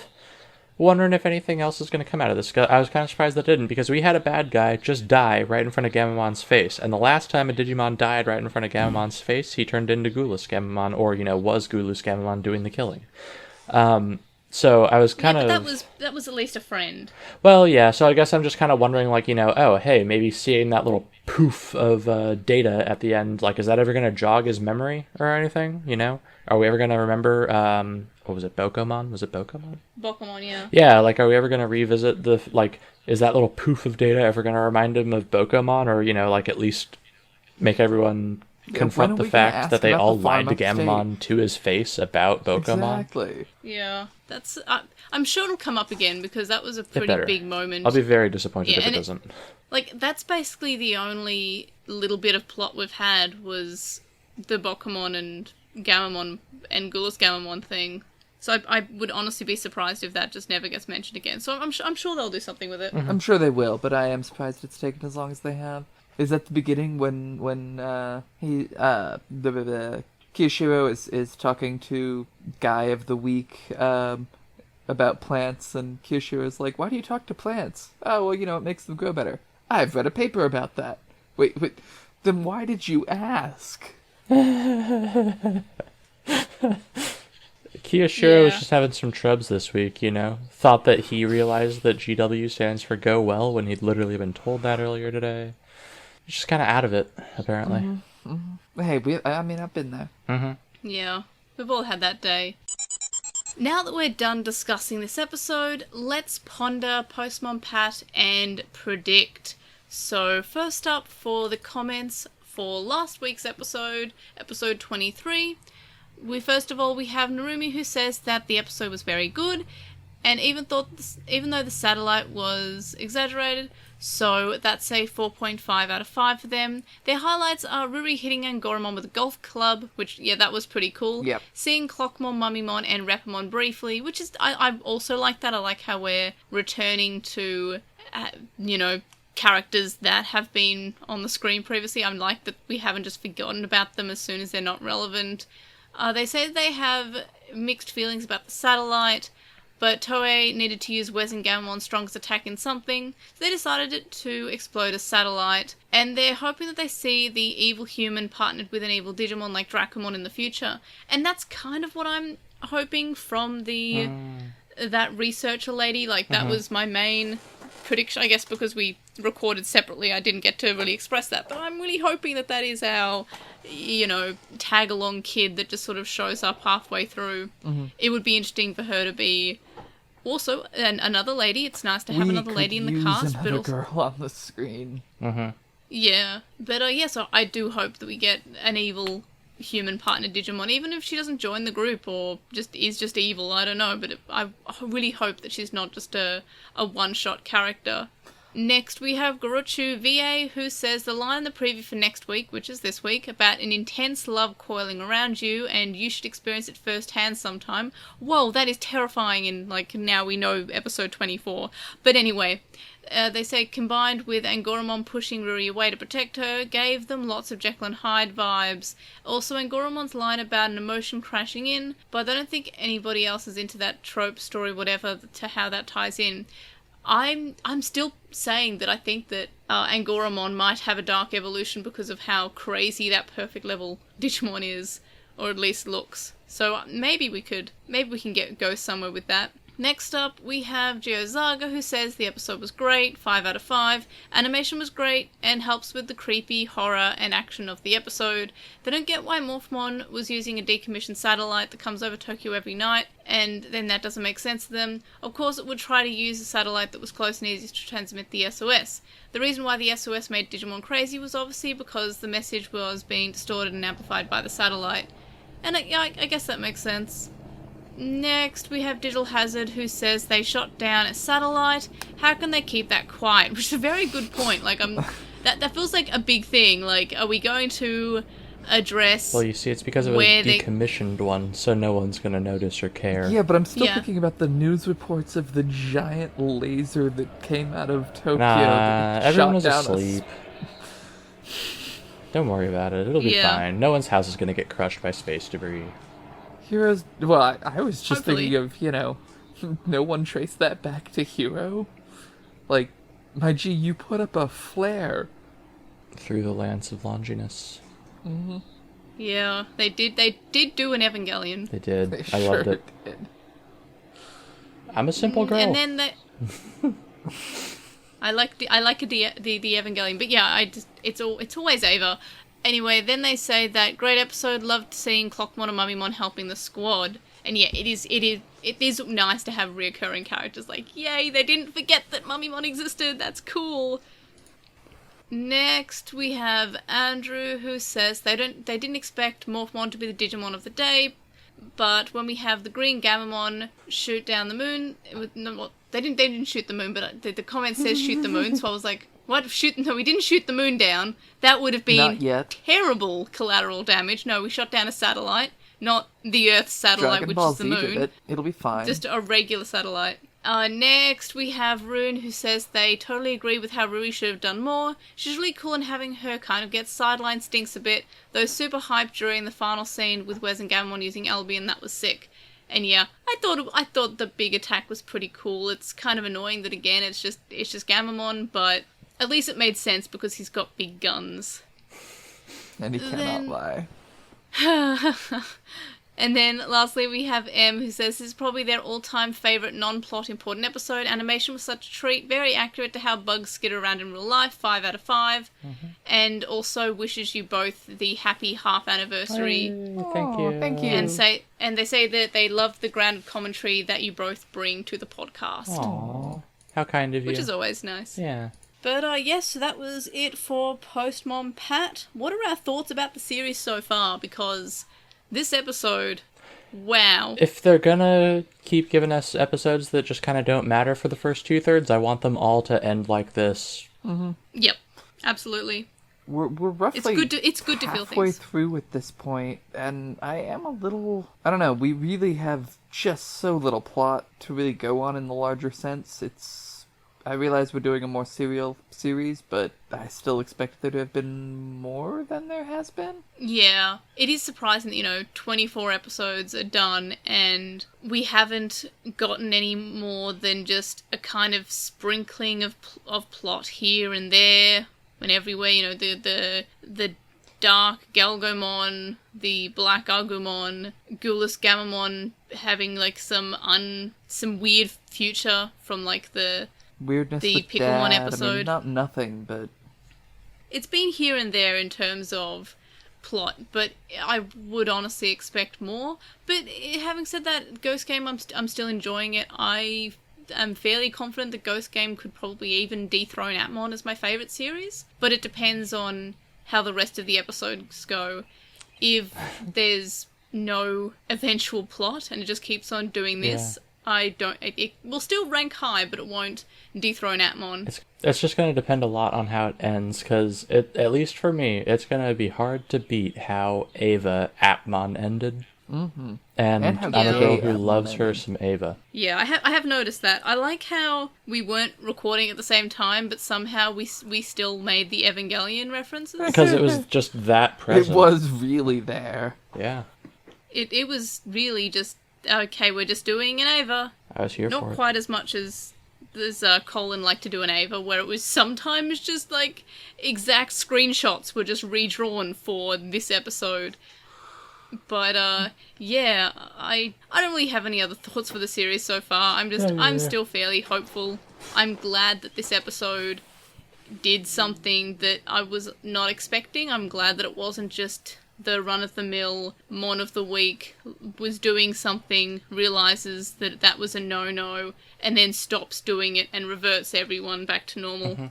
wondering if anything else is going to come out of this. I was kind of surprised that didn't, because we had a bad guy just die right in front of Gamamon's face, and the last time a Digimon died right in front of Gamamon's face, he turned into Gulus Gamamon, or, was Gulus Gamamon doing the killing. So I was kind of... that was at least a friend. Well, yeah, so I guess I'm just kind of wondering, oh, hey, maybe seeing that little poof of data at the end, is that ever going to jog his memory or anything, Are we ever going to remember, what was it, Bokomon? Was it Bokomon? Bokomon, yeah. Yeah, are we ever going to revisit is that little poof of data ever going to remind him of Bokomon, or, at least make everyone confront the fact that they all lied to Gamamon to his face about Bokomon? Exactly. Yeah, that's... I'm sure it'll come up again, because that was a pretty big moment. I'll be very disappointed if it doesn't. That's basically the only little bit of plot we've had was the Bokomon and Gamamon and Gulus Gamamon thing. So I would honestly be surprised if that just never gets mentioned again. So I'm sure they'll do something with it. Mm-hmm. I'm sure they will, but I am surprised it's taken as long as they have. Is at the beginning when the Kiyashiro is talking to Guy of the Week about plants, and Kiyashiro's like, "Why do you talk to plants?" "Oh, well, it makes them grow better." "I've read a paper about that." Wait, then why did you ask? Kiyashiro was just having some trubs this week, Thought that he realized that GW stands for go well when he'd literally been told that earlier today. He's just kind of out of it, apparently. Mm-hmm. Mm-hmm. Hey, I've been there. Mm-hmm. Yeah, we've all had that day. Now that we're done discussing this episode, let's ponder, Postmon Pat, and predict. So first up for the comments for last week's episode 23, we have Narumi, who says that the episode was very good, and even though the satellite was exaggerated, so that's a 4.5 out of 5 for them. Their highlights are Ruri hitting Angoromon with a golf club, which, that was pretty cool. Yep. Seeing Clockmon, Mummymon, and Repamon briefly, which is, I also like that. I like how we're returning to, characters that have been on the screen previously. I like that we haven't just forgotten about them as soon as they're not relevant. They say they have mixed feelings about the satellite, but Toei needed to use Wes and Gamamon's strongest attack in something, so they decided to explode a satellite, and they're hoping that they see the evil human partnered with an evil Digimon like Dracomon in the future. And that's kind of what I'm hoping from that researcher lady. That was my main prediction, I guess, because we recorded separately. I didn't get to really express that, but I'm really hoping that is our, tag-along kid that just sort of shows up halfway through. Mm-hmm. It would be interesting for her to be also another lady. It's nice to have another lady in the cast, but also girl on the screen. Mm-hmm. Yeah, but so I do hope that we get an evil human partner Digimon, even if she doesn't join the group or is just evil. I don't know, but I really hope that she's not just a one-shot character. Next, we have Gorochu VA, who says the line in the preview for next week, which is this week, about an intense love coiling around you, and you should experience it firsthand sometime. Whoa, that is terrifying, and now we know episode 24. But anyway, they say combined with Angoromon pushing Ruri away to protect her, gave them lots of Jekyll and Hyde vibes. Also, Angoromon's line about an emotion crashing in, but I don't think anybody else is into that trope story, whatever, to how that ties in. I'm still saying that I think that Angoromon might have a dark evolution because of how crazy that perfect level Digimon is, or at least looks. So maybe we can go somewhere with that. Next up, we have Geozaga, who says the episode was great, 5 out of 5. Animation was great, and helps with the creepy horror and action of the episode. They don't get why Morphmon was using a decommissioned satellite that comes over Tokyo every night, and then that doesn't make sense to them. Of course, it would try to use a satellite that was close and easy to transmit the SOS. The reason why the SOS made Digimon crazy was obviously because the message was being distorted and amplified by the satellite. And I guess that makes sense. Next, we have Digital Hazard, who says they shot down a satellite. How can they keep that quiet? Which is a very good point. Like, that feels like a big thing. Like, are we going to address... Well, you see, it's because of a decommissioned one, so no one's going to notice or care. Yeah, but I'm still thinking about the news reports of the giant laser that came out of Tokyo. Nah, everyone was asleep. Don't worry about it. It'll be fine. No one's house is going to get crushed by space debris. Heroes... Well, I was just Hopefully. thinking of, no one traced that back to Hero. Like, my G, you put up a flare. Through the lands of Longinus. Mm-hmm. Yeah, they did do an Evangelion. They did. They I loved it. did. I'm a simple girl. And then I like the Evangelion, but yeah, it's always Ava. Anyway, then they say that great episode, loved seeing Clockmon and Mummymon helping the squad. And yeah, it is nice to have reoccurring characters like, yay, they didn't forget that Mummymon existed, that's cool. Next, we have Andrew, who says they didn't expect Morphmon to be the Digimon of the day, but when we have the green Gammamon shoot down the moon, they didn't shoot the moon, but the comment says shoot the moon, so I was like, what? No, we didn't shoot the moon down. That would have been terrible collateral damage. No, we shot down a satellite, not the Earth's satellite, Dragon which Ball is the Z moon. did it. It'll be fine. Just a regular satellite. Next, we have Rune, who says they totally agree with how Rui should have done more. She's really cool, and having her kind of get sidelined stinks a bit, though super hyped during the final scene with Wes and Gammon using Albion, that was sick. And yeah, I thought the big attack was pretty cool. It's kind of annoying that, again, it's just Gammamon, but at least it made sense because he's got big guns. And he cannot lie. And then, lastly, we have M, who says this is probably their all-time favourite non-plot important episode. Animation was such a treat, very accurate to how bugs skitter around in real life, 5 out of 5. Mm-hmm. And also wishes you both the happy half anniversary. Thank you. Thank you. And they say that they love the grounded commentary that you both bring to the podcast. Aww. How kind of you. Which is always nice. Yeah. But yes, so that was it for Postmon. Pat, what are our thoughts about the series so far? Because this episode, wow. If they're gonna keep giving us episodes that just kind of don't matter for the first 2/3, I want them all to end like this. Mm-hmm. Yep, absolutely. We're roughly it's good to feel halfway things. through at this point, and I am a little... I don't know, we really have just so little plot to really go on in the larger sense. I realize we're doing a more serial series, but I still expect there to have been more than there has been. Yeah, it is surprising that, 24 episodes are done and we haven't gotten any more than just a kind of sprinkling of plot here and there and everywhere. The dark Galgomon, the black Agumon, Gulas Gammamon having like some weird future from like the weirdness the with Picklemon Dad. episode. I mean, nothing, but it's been here and there in terms of plot, but I would honestly expect more. But having said that, Ghost Game, I'm still enjoying it. I am fairly confident that Ghost Game could probably even dethrone Atmon as my favourite series, but it depends on how the rest of the episodes go. If there's no eventual plot and it just keeps on doing this, it will still rank high, but it won't dethrone Atmon. It's just going to depend a lot on how it ends, because at least for me, it's going to be hard to beat how Ava Atmon ended. Mm-hmm. And I'm a girl who loves her some Ava. Yeah, I have noticed that. I like how we weren't recording at the same time, but somehow we still made the Evangelion references. Because it was just that present. It was really there. Yeah. It was really just, okay, we're just doing an Ava. I was here for it. Not quite as much as Colin liked to do an Ava, where it was sometimes just like exact screenshots were just redrawn for this episode. But yeah, I don't really have any other thoughts for the series so far. I'm still fairly hopeful. I'm glad that this episode did something that I was not expecting. I'm glad that it wasn't just the run-of-the-mill Mon of the Week was doing something, realizes that that was a no-no, and then stops doing it and reverts everyone back to normal. Mm-hmm.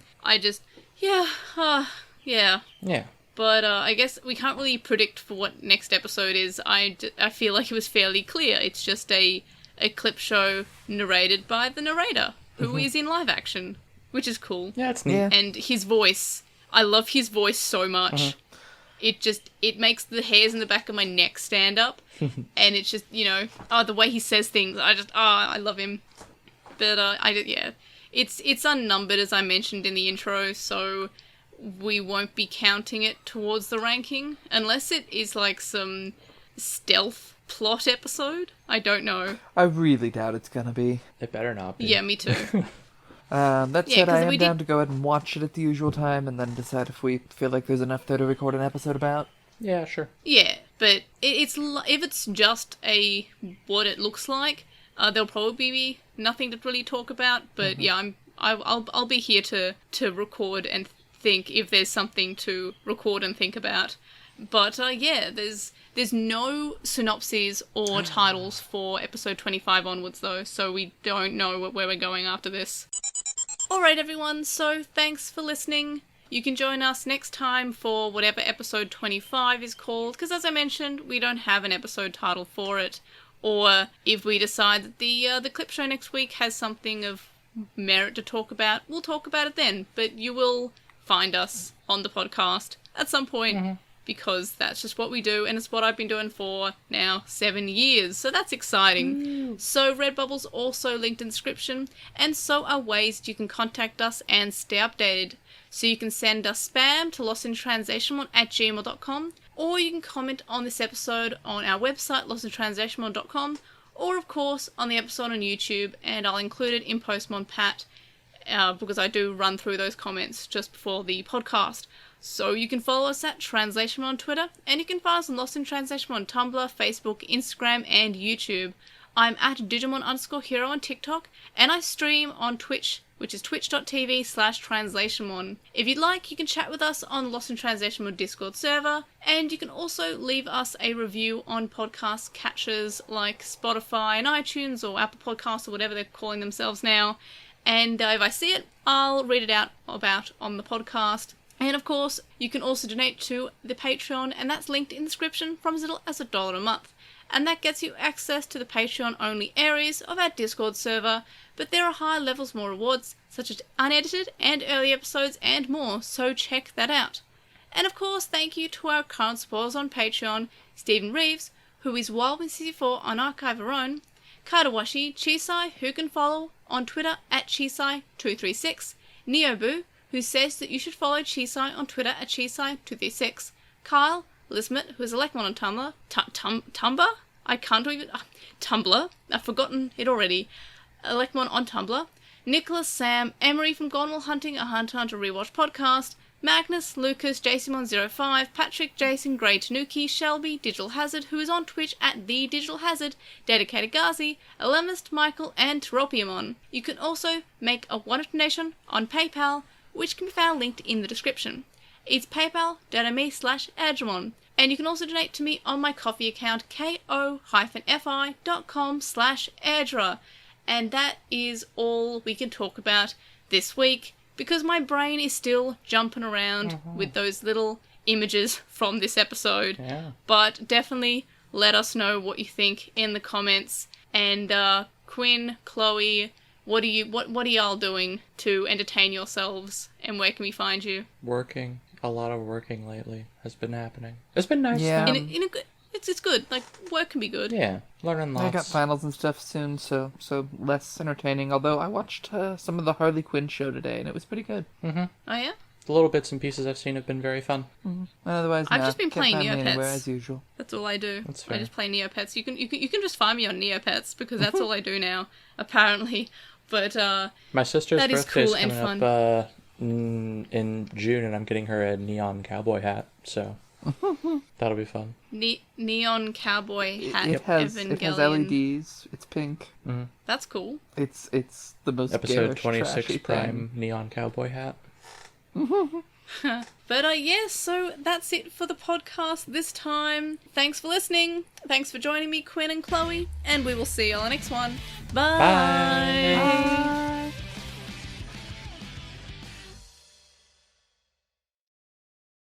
Yeah. Yeah. But I guess we can't really predict for what next episode is. I feel like it was fairly clear. It's just a clip show narrated by the narrator, who is in live action, which is cool. Yeah, it's neat. Yeah. And his voice, I love his voice so much. It makes the hairs in the back of my neck stand up. And it's just, the way he says things, I love him. But, it's unnumbered, as I mentioned in the intro, so we won't be counting it towards the ranking, unless it is like some stealth plot episode. I don't know. I really doubt it's gonna be. It better not be. Yeah, me too. That Yeah, said, 'cause I am we down to go ahead and watch it at the usual time, and then decide if we feel like there's enough there to record an episode about. Yeah, sure. Yeah, but if it's just what it looks like, there'll probably be nothing to really talk about. But yeah, I'll be here to record and think if there's something to record and think about. But yeah, there's no synopses or titles for episode 25 onwards though, so we don't know where we're going after this. Alright everyone, so thanks for listening. You can join us next time for whatever episode 25 is called, because as I mentioned, we don't have an episode title for it. Or if we decide that the clip show next week has something of merit to talk about, we'll talk about it then. But you will find us on the podcast at some point, because that's just what we do, and it's what I've been doing for now 7 years, so that's exciting. So Redbubble's also linked in the description, and so are ways you can contact us and stay updated. So you can send us spam to LostinTranslationmon@gmail.com, or you can comment on this episode on our website, LostinTranslationmon.com, or of course on the episode on YouTube, and I'll include it in Postmon Pat, because I do run through those comments just before the podcast. So you can follow us at TranslationMon on Twitter, and you can find us on LostinTranslationmon on Tumblr, Facebook, Instagram, and YouTube. I'm at Digimon_Hero on TikTok, and I stream on Twitch, which is twitch.tv/translationmon. If you'd like, you can chat with us on Lost in Translationmon Discord server, and you can also leave us a review on podcast catchers like Spotify and iTunes, or Apple Podcasts, or whatever they're calling themselves now. And if I see it, I'll read it out about on the podcast. And of course, you can also donate to the Patreon, and that's linked in the description, from as little as $1 a month. And that gets you access to the Patreon-only areas of our Discord server, but there are higher levels, more rewards, such as unedited and early episodes and more, so check that out. And of course, thank you to our current supporters on Patreon, Stephen Reeves, who is Wild164 on Archive Our Own, Katawashi, Chisai, who can follow on Twitter at Chisai236, Neobu, who says that you should follow Chisai on Twitter at Chisai236, Kyle, Lismet, who is Electmon on Tumblr, Tumblr? I can't even... Tumblr? I've forgotten it already. Electmon on Tumblr, Nicholas, Sam, Emery from Gone While Hunting, a Hunter Hunter Rewatch podcast, Magnus, Lucas, JCMon05, Patrick, Jason, Grey Tanuki, Shelby, Digital Hazard, who is on Twitch at The Digital Hazard, Dedicated Ghazi, Elemist, Michael, and Tropiumon. You can also make a one-off donation on PayPal, which can be found linked in the description. It's paypal.me/Edgemon. And you can also donate to me on my Coffee account, ko-fi.com/Airdra. And that is all we can talk about this week, because my brain is still jumping around with those little images from this episode. Yeah. But definitely let us know what you think in the comments. And Quinn, Chloe, what are y'all doing to entertain yourselves, and where can we find you? Working. A lot of working lately has been happening. It's been nice. Yeah. It's good. Like, work can be good. Yeah. Learning lots. I got finals and stuff soon, so less entertaining. Although I watched some of the Harley Quinn show today, and it was pretty good. Oh yeah? The little bits and pieces I've seen have been very fun. And otherwise, I've no, just been can't playing find me anywhere Neopets. as usual. That's all I do. That's fair. I just play Neopets. You can just find me on Neopets, because that's all I do now, apparently. But My sister's that is birthday's cool and coming up in June, and I'm getting her a neon cowboy hat, so that'll be fun. Neon cowboy hat. It has Evangelion. LEDs. It's pink. That's cool. It's the most Episode garish, 26 trashy Prime thing. neon cowboy hat. But yes, so that's it for the podcast this time. Thanks for listening. Thanks for joining me, Quinn and Chloe, and we will see you on the next one. Bye. Bye.